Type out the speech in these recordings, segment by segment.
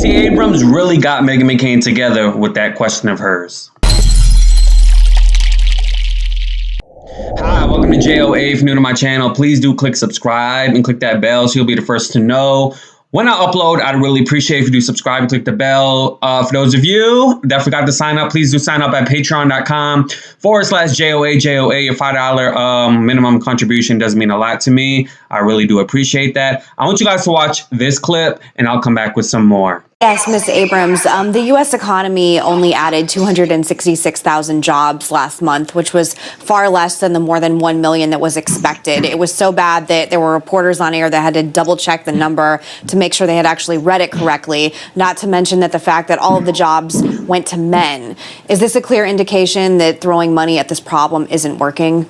Stacey Abrams really got Meghan McCain together with that question of hers. Hi, welcome to JOA. If you're new to my channel, please do click subscribe and click that bell so you'll be the first to know when I upload. I'd really appreciate if you do subscribe and click the bell. For those of you that forgot to sign up, please do sign up at patreon.com/JOA. Your $5 minimum contribution does mean a lot to me. I really do appreciate that. I want you guys to watch this clip and I'll come back with some more. Yes, Ms. Abrams, the U.S. economy only added 266,000 jobs last month, which was far less than the more than 1 million that was expected. It was so bad that there were reporters on air that had to double check the number to make sure they had actually read it correctly, not to mention that the fact that all of the jobs went to men. Is this a clear indication that throwing money at this problem isn't working?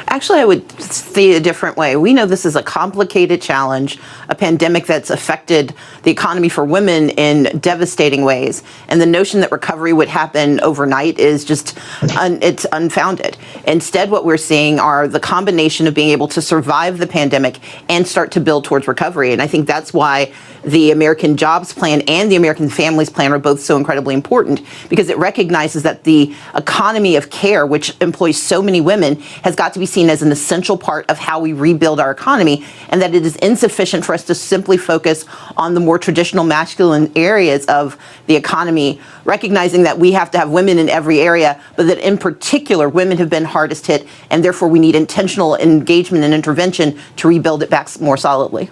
Actually, I would see it a different way. We know this is a complicated challenge, a pandemic that's affected the economy for women in devastating ways. And the notion that recovery would happen overnight is just, it's unfounded. Instead, what we're seeing are the combination of being able to survive the pandemic and start to build towards recovery. And I think that's why the American Jobs Plan and the American Families Plan are both so incredibly important, because it recognizes that the economy of care, which employs so many women, has got to be seen as an essential part of how we rebuild our economy, and that it is insufficient for us to simply focus on the more traditional masculine areas of the economy, recognizing that we have to have women in every area, but that in particular, women have been hardest hit, and therefore we need intentional engagement and intervention to rebuild it back more solidly.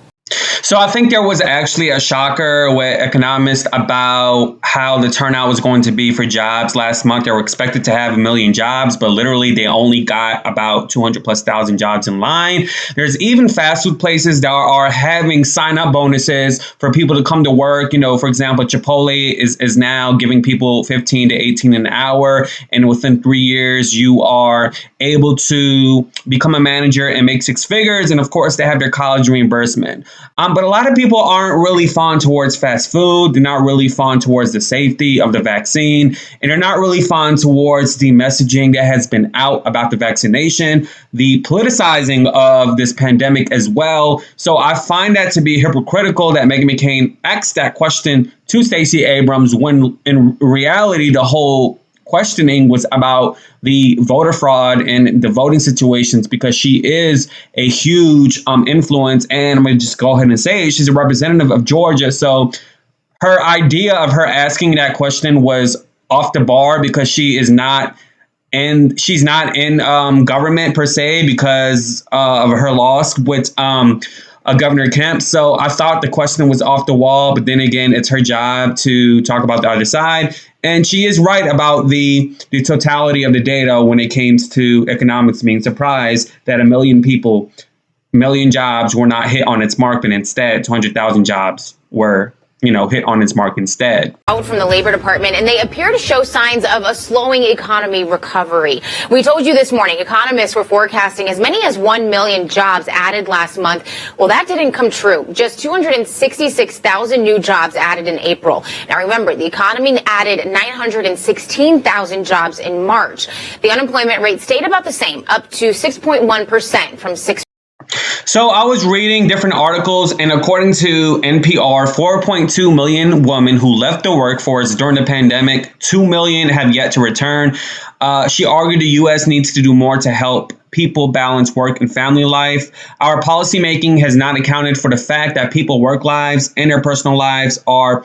So I think there was actually a shocker with economists about how the turnout was going to be for jobs last month. They were expected to have 1 million jobs, but literally they only got about 200,000+ jobs in line. There's even fast food places that are having sign-up bonuses for people to come to work. You know, for example, Chipotle is now giving people 15 to 18 an hour. And within 3 years, you are able to become a manager and make 6 figures. And of course, they have their college reimbursement. But a lot of people aren't really fond towards fast food. They're not really fond towards the safety of the vaccine. And they're not really fond towards the messaging that has been out about the vaccination, the politicizing of this pandemic as well. So I find that to be hypocritical that Meghan McCain asked that question to Stacey Abrams when in reality, the whole questioning was about the voter fraud and the voting situations, because she is a huge influence. And I'm going to just go ahead and say she's a representative of Georgia. So her idea of her asking that question was off the bar, because she's not in government per se because of her loss with Governor Kemp. So I thought the question was off the wall, but then again, it's her job to talk about the other side. And she is right about the totality of the data when it came to economics being surprised that 1 million people, 1 million jobs were not hit on its mark, but instead 200,000 jobs were hit on its mark instead. Out from the Labor Department, and they appear to show signs of a slowing economy recovery. We told you this morning, economists were forecasting as many as 1 million jobs added last month. Well, that didn't come true. Just 266,000 new jobs added in April. Now, remember, the economy added 916,000 jobs in March. The unemployment rate stayed about the same, up to 6.1% from 6%. So I was reading different articles, and according to NPR, 4.2 million women who left the workforce during the pandemic, 2 million have yet to return. She argued the U.S. needs to do more to help people balance work and family life. Our policymaking has not accounted for the fact that people's work lives and their personal lives are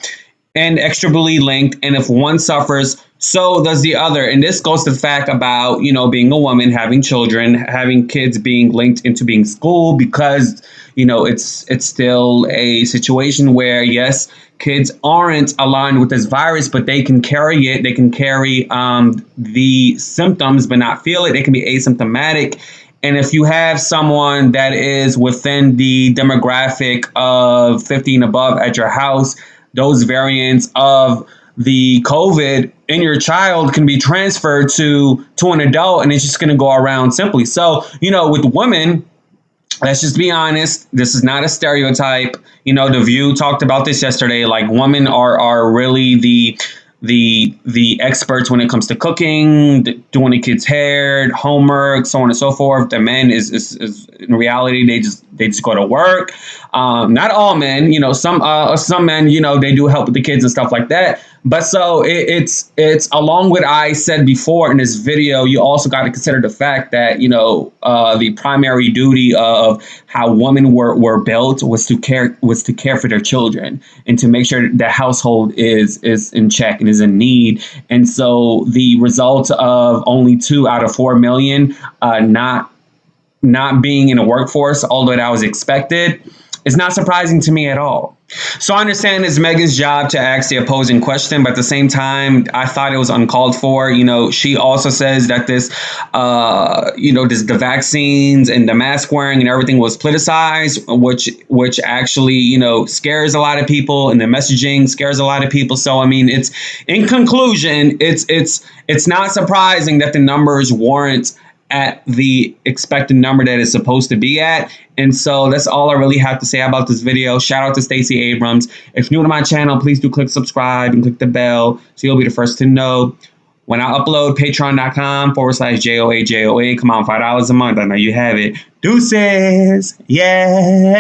inextricably linked, and if one suffers, so does the other. And this goes to the fact about, being a woman, having children, having kids being linked into being school, because, it's still a situation where, yes, kids aren't aligned with this virus, but they can carry it. They can carry the symptoms, but not feel it. They can be asymptomatic. And if you have someone that is within the demographic of 50 and above at your house, those variants of the COVID in your child can be transferred to an adult, and it's just going to go around simply. So, with women, let's just be honest. This is not a stereotype. The View talked about this yesterday. Like, women are really the experts when it comes to cooking, doing the kids' hair, homework, so on and so forth. The men is in reality, they just go to work. Not all men, some men, they do help with the kids and stuff like that. But so it's along with I said before in this video, you also got to consider the fact that, the primary duty of how women were built was to care for their children and to make sure the household is in check and is in need. And so the result of only 2 out of 4 million not being in the workforce, although that was expected, is not surprising to me at all. So I understand it's Meghan's job to ask the opposing question, but at the same time, I thought it was uncalled for. She also says that the vaccines and the mask wearing and everything was politicized, which actually, scares a lot of people, and the messaging scares a lot of people. So, I mean, it's in conclusion, it's not surprising that the numbers warrant at the expected number that it's supposed to be at. And so that's all I really have to say about this video. Shout out to Stacey Abrams. If you're new to my channel, please do click subscribe and click the bell so you'll be the first to know when I upload. Patreon.com/JOAJOA. Come on, $5 a month. I know you have it. Deuces. Yay.